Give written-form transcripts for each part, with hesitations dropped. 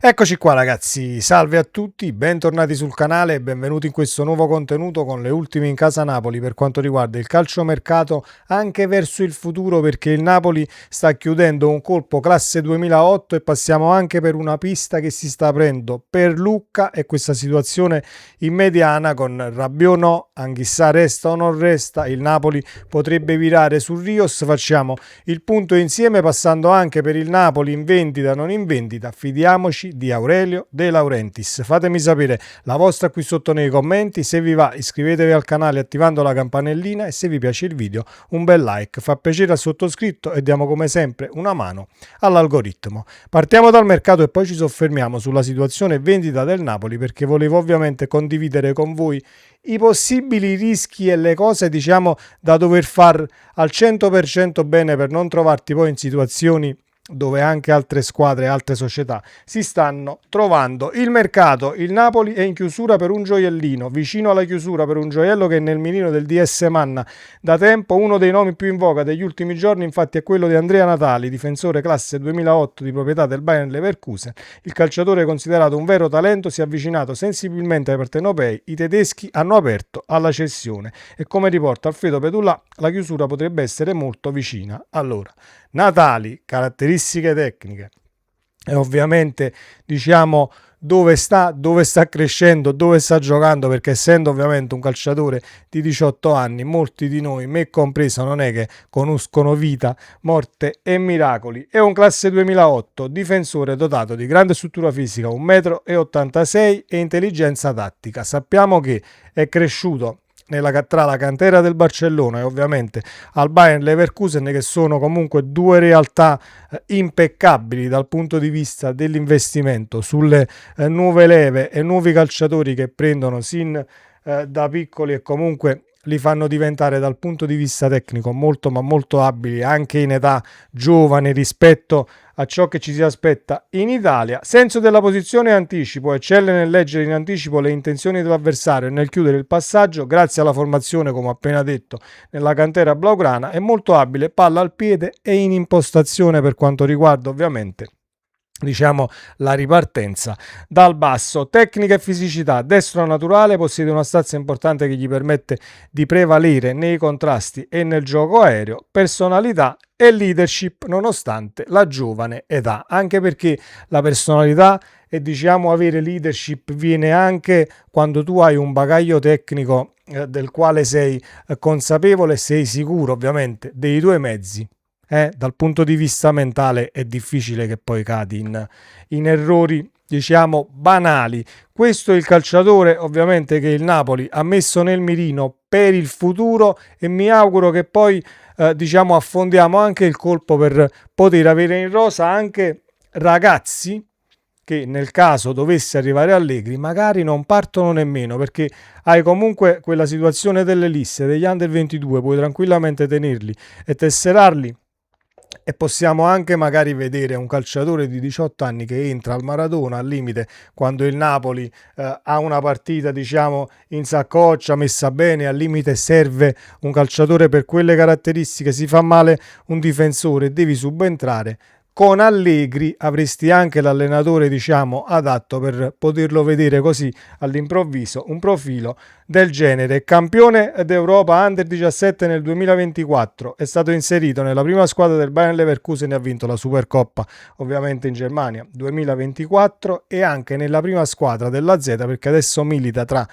Eccoci qua ragazzi, salve a tutti, bentornati sul canale e benvenuti in questo nuovo contenuto con le ultime in casa Napoli per quanto riguarda il calciomercato anche verso il futuro, perché il Napoli sta chiudendo un colpo classe 2008 e passiamo anche per una pista che si sta aprendo per Lucca e questa situazione in mediana con Rabiot no, Anghissà resta o non resta, il Napoli potrebbe virare su Rios. Facciamo il punto insieme passando anche per il Napoli in vendita non in vendita, fidiamoci di Aurelio De Laurentiis. Fatemi sapere la vostra qui sotto nei commenti, se vi va iscrivetevi al canale attivando la campanellina e se vi piace il video un bel like, fa piacere al sottoscritto e diamo come sempre una mano all'algoritmo. Partiamo dal mercato e poi ci soffermiamo sulla situazione vendita del Napoli, perché volevo ovviamente condividere con voi i possibili rischi e le cose da dover far al 100% bene per non trovarti poi in situazioni dove anche altre squadre, altre società si stanno trovando. Il mercato, il Napoli è in chiusura per un gioiellino, vicino alla chiusura per un gioiello che è nel mirino del DS Manna da tempo. Uno dei nomi più in voga degli ultimi giorni infatti è quello di Andrea Natali, difensore classe 2008 di proprietà del Bayer Leverkusen. Il calciatore, considerato un vero talento, si è avvicinato sensibilmente ai partenopei. I tedeschi hanno aperto alla cessione e, come riporta Alfredo Pedullà, la chiusura potrebbe essere molto vicina. Allora, Natali, caratteristiche tecniche e ovviamente dove sta crescendo, dove sta giocando, perché essendo ovviamente un calciatore di 18 anni, molti di noi, me compreso, non è che conoscono vita, morte e miracoli. È un classe 2008, difensore dotato di grande struttura fisica, 1,86 m e intelligenza tattica. Sappiamo che è cresciuto tra la cantera del Barcellona e ovviamente al Bayer Leverkusen, che sono comunque due realtà impeccabili dal punto di vista dell'investimento sulle nuove leve e nuovi calciatori che prendono sin da piccoli e comunque li fanno diventare dal punto di vista tecnico molto ma molto abili anche in età giovane rispetto a ciò che ci si aspetta in Italia. Senso della posizione e anticipo, eccelle nel leggere in anticipo le intenzioni dell'avversario e nel chiudere il passaggio, grazie alla formazione, come ho appena detto, nella cantera blaugrana. È molto abile, palla al piede e in impostazione per quanto riguarda ovviamente la ripartenza dal basso. Tecnica e fisicità, destro naturale, possiede una stazza importante che gli permette di prevalere nei contrasti e nel gioco aereo. Personalità e leadership nonostante la giovane età, anche perché la personalità e avere leadership viene anche quando tu hai un bagaglio tecnico del quale sei consapevole, sei sicuro ovviamente dei tuoi mezzi. Dal punto di vista mentale è difficile che poi cadi in errori banali. Questo è il calciatore ovviamente che il Napoli ha messo nel mirino per il futuro e mi auguro che poi affondiamo anche il colpo per poter avere in rosa anche ragazzi che, nel caso dovesse arrivare Allegri, magari non partono nemmeno, perché hai comunque quella situazione delle liste degli under 22, puoi tranquillamente tenerli e tesserarli. E possiamo anche magari vedere un calciatore di 18 anni che entra al Maradona al limite quando il Napoli ha una partita in saccoccia messa bene, al limite serve un calciatore per quelle caratteristiche, si fa male un difensore, devi subentrare. Con Allegri avresti anche l'allenatore adatto per poterlo vedere così all'improvviso un profilo del genere. Campione d'Europa Under 17 nel 2024, è stato inserito nella prima squadra del Bayer Leverkusen e ha vinto la Supercoppa ovviamente in Germania 2024 e anche nella prima squadra della Z, perché adesso milita tra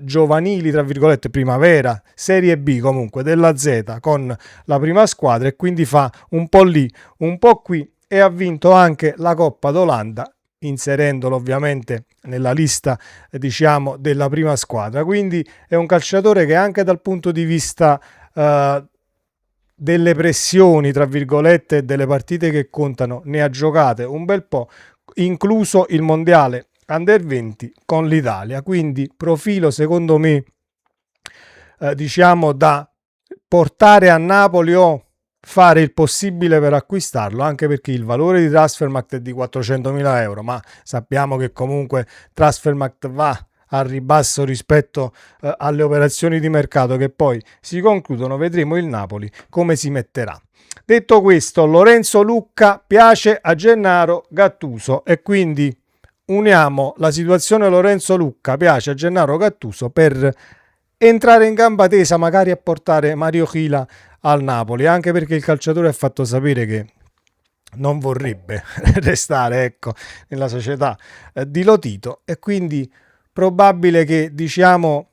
giovanili tra virgolette primavera, Serie B comunque della Z con la prima squadra, e quindi fa un po' lì un po' qui e ha vinto anche la Coppa d'Olanda, inserendolo ovviamente nella lista della prima squadra. Quindi è un calciatore che anche dal punto di vista delle pressioni tra virgolette e delle partite che contano ne ha giocate un bel po', incluso il mondiale Under 20 con l'Italia. Quindi profilo secondo me da portare a Napoli o fare il possibile per acquistarlo, anche perché il valore di Transfermarkt è di 400.000 euro, ma sappiamo che comunque Transfermarkt va al ribasso rispetto alle operazioni di mercato che poi si concludono. Vedremo il Napoli come si metterà. Detto questo, Lorenzo Lucca piace a Gennaro Gattuso e quindi uniamo la situazione Lorenzo Lucca piace a Gennaro Gattuso per entrare in gamba tesa, magari a portare Mario Chila al Napoli, anche perché il calciatore ha fatto sapere che non vorrebbe restare, ecco, nella società di Lotito, e quindi probabile che, diciamo,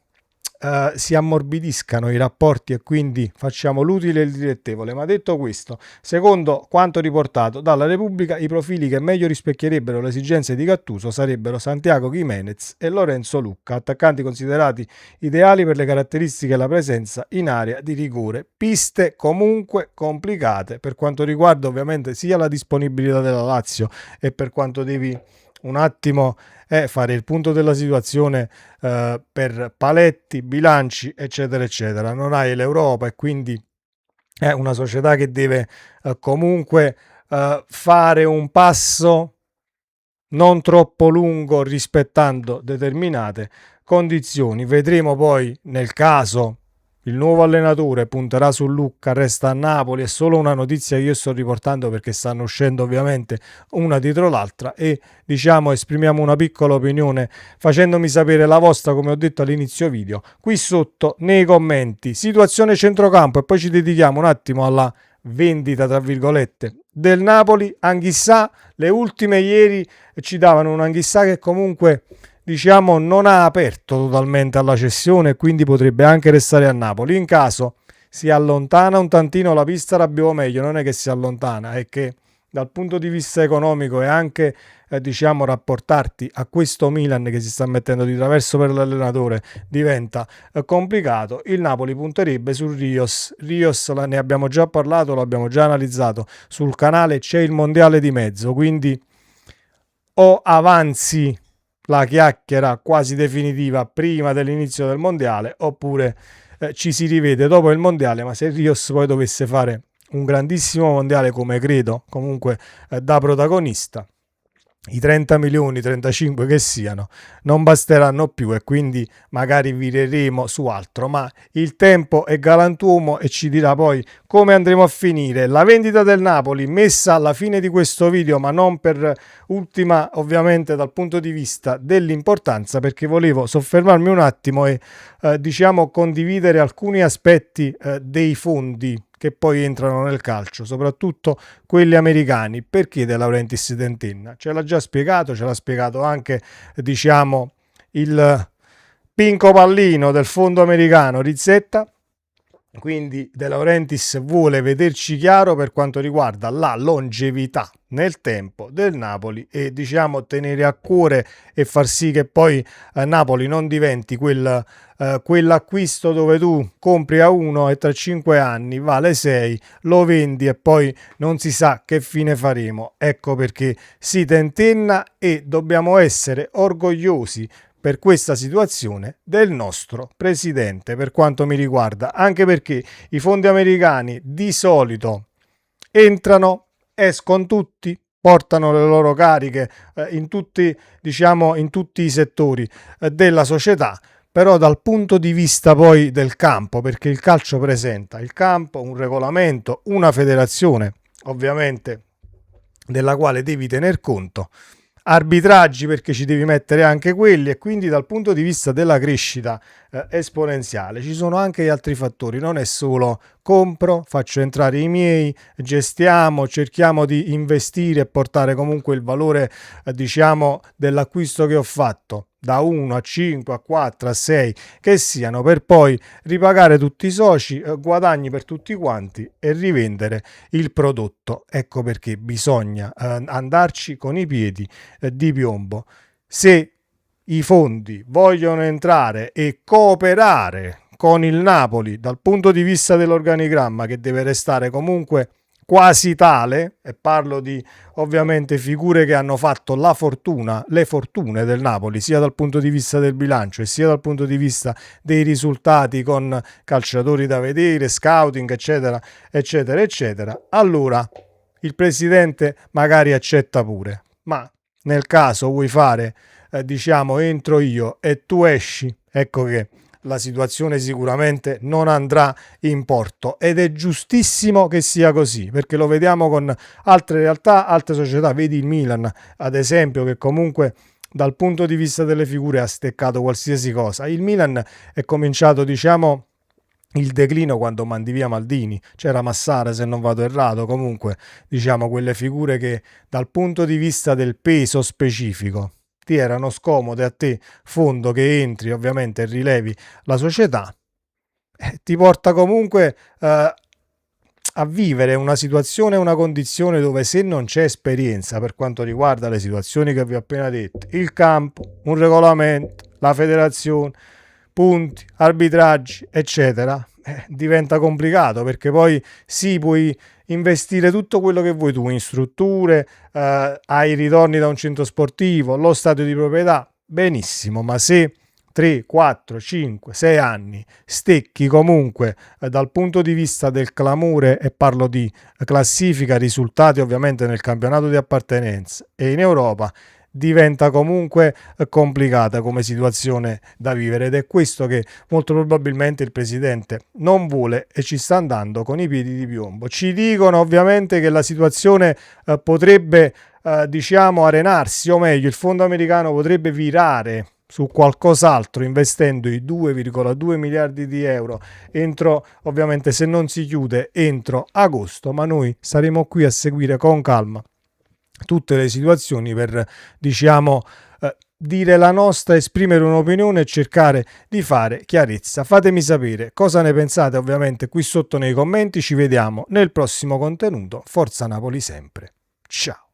si ammorbidiscano i rapporti e quindi facciamo l'utile e il dilettevole. Ma detto questo, secondo quanto riportato dalla Repubblica, i profili che meglio rispecchierebbero le esigenze di Gattuso sarebbero Santiago Giménez e Lorenzo Lucca, attaccanti considerati ideali per le caratteristiche e la presenza in area di rigore. Piste comunque complicate per quanto riguarda ovviamente sia la disponibilità della Lazio e per quanto devi un attimo fare il punto della situazione per paletti, bilanci, eccetera, eccetera. Non hai l'Europa e quindi è una società che deve comunque fare un passo non troppo lungo rispettando determinate condizioni. Vedremo poi nel caso il nuovo allenatore punterà su Lucca, resta a Napoli. È solo una notizia che io sto riportando perché stanno uscendo ovviamente una dietro l'altra e diciamo esprimiamo una piccola opinione facendomi sapere la vostra, come ho detto all'inizio video, qui sotto nei commenti. Situazione centrocampo e poi ci dedichiamo un attimo alla vendita tra virgolette del Napoli. Anghissà, le ultime ieri ci davano un Anghissà che comunque diciamo non ha aperto totalmente alla cessione, quindi potrebbe anche restare a Napoli. In caso si allontana un tantino la pista Rabiot meglio, non è che si allontana, è che dal punto di vista economico e anche diciamo rapportarti a questo Milan che si sta mettendo di traverso per l'allenatore diventa complicato. Il Napoli punterebbe su Rios. Ne abbiamo già parlato, lo abbiamo già analizzato sul canale, c'è il mondiale di mezzo, quindi o avanzi la chiacchiera quasi definitiva prima dell'inizio del mondiale oppure ci si rivede dopo il mondiale. Ma se Rios poi dovesse fare un grandissimo mondiale, come credo comunque da protagonista, i 30 milioni, 35 che siano, non basteranno più e quindi magari vireremo su altro. Ma il tempo è galantuomo e ci dirà poi come andremo a finire. La vendita del Napoli messa alla fine di questo video, ma non per ultima ovviamente dal punto di vista dell'importanza, perché volevo soffermarmi un attimo e diciamo condividere alcuni aspetti dei fondi che poi entrano nel calcio, soprattutto quelli americani. Perché De Laurentiis tentenna? Ce l'ha già spiegato, ce l'ha spiegato anche diciamo il Pinco Pallino del fondo americano Rizzetta. Quindi De Laurentiis vuole vederci chiaro per quanto riguarda la longevità nel tempo del Napoli e diciamo tenere a cuore e far sì che poi Napoli non diventi quell'acquisto dove tu compri a 1 e tra 5 anni vale 6, lo vendi e poi non si sa che fine faremo. Ecco perché si tentenna e dobbiamo essere orgogliosi per questa situazione del nostro presidente, per quanto mi riguarda, anche perché i fondi americani di solito entrano, escono tutti, portano le loro cariche in tutti, diciamo, in tutti i settori della società, però dal punto di vista poi del campo, perché il calcio presenta il campo, un regolamento, una federazione, ovviamente, della quale devi tener conto, arbitraggi perché ci devi mettere anche quelli, e quindi dal punto di vista della crescita esponenziale ci sono anche gli altri fattori. Non è solo compro, faccio entrare i miei, gestiamo, cerchiamo di investire e portare comunque il valore diciamo dell'acquisto che ho fatto da 1 a 5 a 4 a 6 che siano, per poi ripagare tutti i soci, guadagni per tutti quanti e rivendere il prodotto. Ecco perché bisogna andarci con i piedi di piombo. Se i fondi vogliono entrare e cooperare con il Napoli dal punto di vista dell'organigramma, che deve restare comunque quasi tale, e parlo di ovviamente figure che hanno fatto la fortuna, le fortune del Napoli, sia dal punto di vista del bilancio e sia dal punto di vista dei risultati con calciatori da vedere, scouting, eccetera, eccetera, eccetera, allora il presidente magari accetta pure. Ma nel caso vuoi fare, diciamo, entro io e tu esci, ecco che la situazione sicuramente non andrà in porto, ed è giustissimo che sia così, perché lo vediamo con altre realtà, altre società. Vedi il Milan ad esempio, che comunque dal punto di vista delle figure ha steccato qualsiasi cosa. Il Milan è cominciato, diciamo, il declino quando mandi via Maldini, c'era Massara se non vado errato, comunque diciamo quelle figure che dal punto di vista del peso specifico ti erano scomode a te, fondo che entri ovviamente e rilevi la società, ti porta comunque a vivere una situazione, una condizione dove se non c'è esperienza per quanto riguarda le situazioni che vi ho appena detto, il campo, un regolamento, la federazione, punti, arbitraggi, eccetera, diventa complicato perché poi sì, puoi investire tutto quello che vuoi tu in strutture, hai ritorni da un centro sportivo, lo stadio di proprietà, benissimo, ma se 3, 4, 5, 6 anni stecchi comunque dal punto di vista del clamore, e parlo di classifica, risultati ovviamente nel campionato di appartenenza e in Europa, diventa comunque complicata come situazione da vivere, ed è questo che molto probabilmente il presidente non vuole e ci sta andando con i piedi di piombo. Ci dicono ovviamente che la situazione potrebbe diciamo arenarsi, o meglio il fondo americano potrebbe virare su qualcos'altro investendo i 2,2 miliardi di euro entro, ovviamente se non si chiude, entro agosto, ma noi saremo qui a seguire con calma tutte le situazioni per, diciamo, dire la nostra, esprimere un'opinione e cercare di fare chiarezza. Fatemi sapere cosa ne pensate ovviamente qui sotto nei commenti, ci vediamo nel prossimo contenuto. Forza Napoli sempre. Ciao.